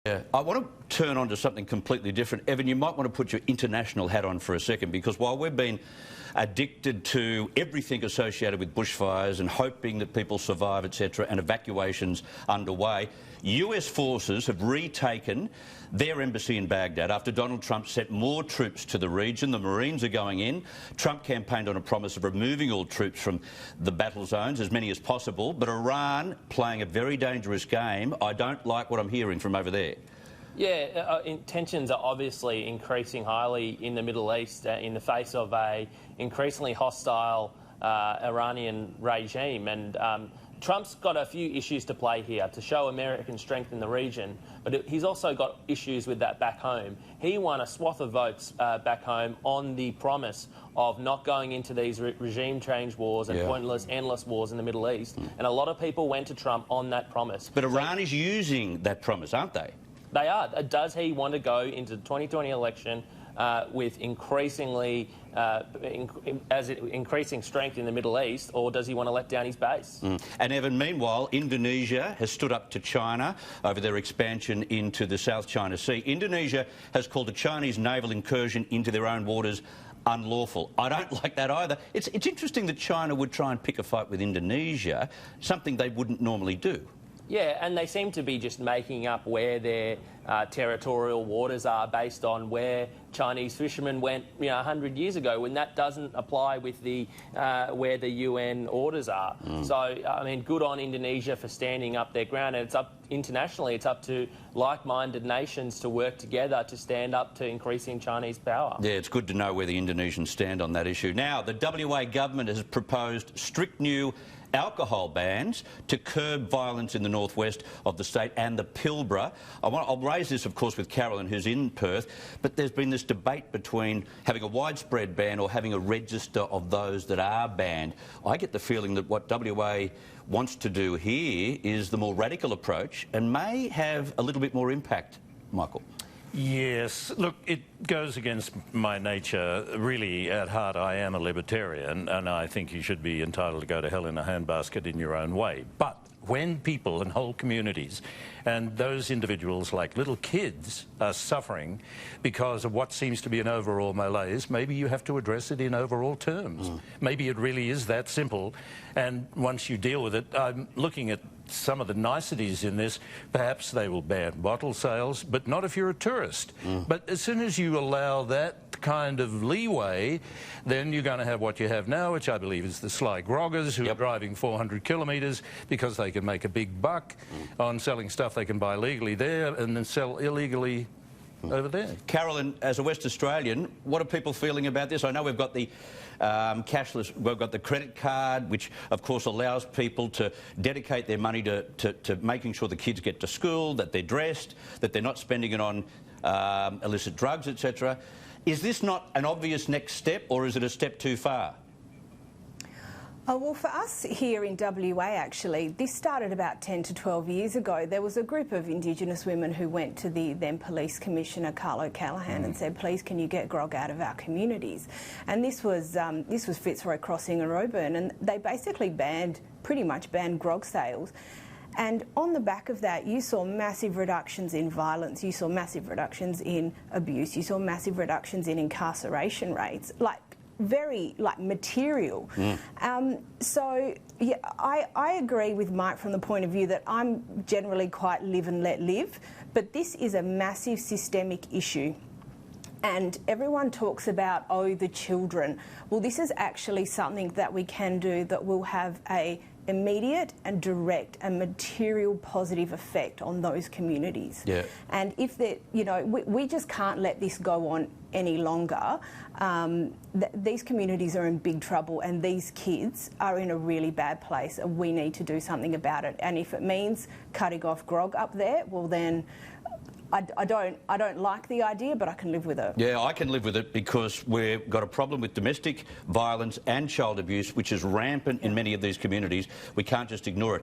Yeah, I want to turn on to something completely different. Evan, you might want to put your international hat on for a second, because while we've been addicted to everything associated with bushfires and hoping that people survive, etc., and evacuations underway, US forces have retaken their embassy in Baghdad after Donald Trump sent more troops to the region. The Marines are going in. Trump campaigned on a promise of removing all troops from the battle zones, as many as possible, but Iran playing a very dangerous game. I don't like what I'm hearing from over there. Yeah, tensions are obviously increasing highly in the Middle East in the face of a increasingly hostile Iranian regime, and Trump's got a few issues to play here to show American strength in the region, but he's also got issues with that back home. He won a swath of votes back home on the promise of not going into these regime change wars and pointless, endless wars in the Middle East, and a lot of people went to Trump on that promise. But Iran is using that promise, aren't they? They are. Does he want to go into the 2020 election with increasingly increasing strength in the Middle East, or does he want to let down his base? And Evan, meanwhile, Indonesia has stood up to China over their expansion into the South China Sea. Indonesia has called a Chinese naval incursion into their own waters unlawful. I don't like that either. It's interesting that China would try and pick a fight with Indonesia, something they wouldn't normally do. Yeah, and they seem to be just making up where their territorial waters are based on where Chinese fishermen went, 100 years ago, when that doesn't apply with the where the UN orders are. So, I mean, good on Indonesia for standing up their ground, and it's up internationally. It's up to like-minded nations to work together to stand up to increasing Chinese power. Yeah, it's good to know where the Indonesians stand on that issue. Now, the WA government has proposed strict new alcohol bans to curb violence in the northwest of the state and the Pilbara. I'll raise this, of course, with Carolyn, who's in Perth, but there's been this debate between having a widespread ban or having a register of those that are banned. I get the feeling that what WA wants to do here is the more radical approach and may have a little bit more impact, Michael. Yes, look, it goes against my nature. Really, at heart, I am a libertarian, and I think you should be entitled to go to hell in a handbasket in your own way. But when people and whole communities and those individuals, like little kids, are suffering because of what seems to be an overall malaise, maybe you have to address it in overall terms. Maybe it really is that simple, and once you deal with it, I'm looking at some of the niceties in this. Perhaps they will ban bottle sales, but not if you're a tourist. But as soon as you allow that kind of leeway, then you're going to have what you have now, which I believe is the sly groggers who are driving 400 kilometres because they can make a big buck on selling stuff they can buy legally there and then sell illegally over there. Carolyn, as a West Australian, what are people feeling about this? I know we've got the cashless, we've got the credit card, which of course allows people to dedicate their money to making sure the kids get to school, that they're dressed, that they're not spending it on illicit drugs, etc. Is this not an obvious next step, or is it a step too far? Well, for us here in WA, actually, this started about 10 to 12 years ago. There was a group of Indigenous women who went to the then Police Commissioner, Carl O'Callaghan, and said, please, can you get grog out of our communities? And this was Fitzroy Crossing and Roebourne, and they basically pretty much banned grog sales. And on the back of that, you saw massive reductions in violence, you saw massive reductions in abuse, you saw massive reductions in incarceration rates, very material. So yeah, I agree with Mike from the point of view that I'm generally quite live and let live, but this is a massive systemic issue. And everyone talks about, oh, the children. Well, this is actually something that we can do that will have a immediate and direct and material positive effect on those communities. Yeah. And if we just can't let this go on any longer. These communities are in big trouble, and these kids are in a really bad place, and we need to do something about it. And if it means cutting off grog up there, well then I don't like the idea, but I can live with it. Yeah, I can live with it, because we've got a problem with domestic violence and child abuse, which is rampant in many of these communities. We can't just ignore it.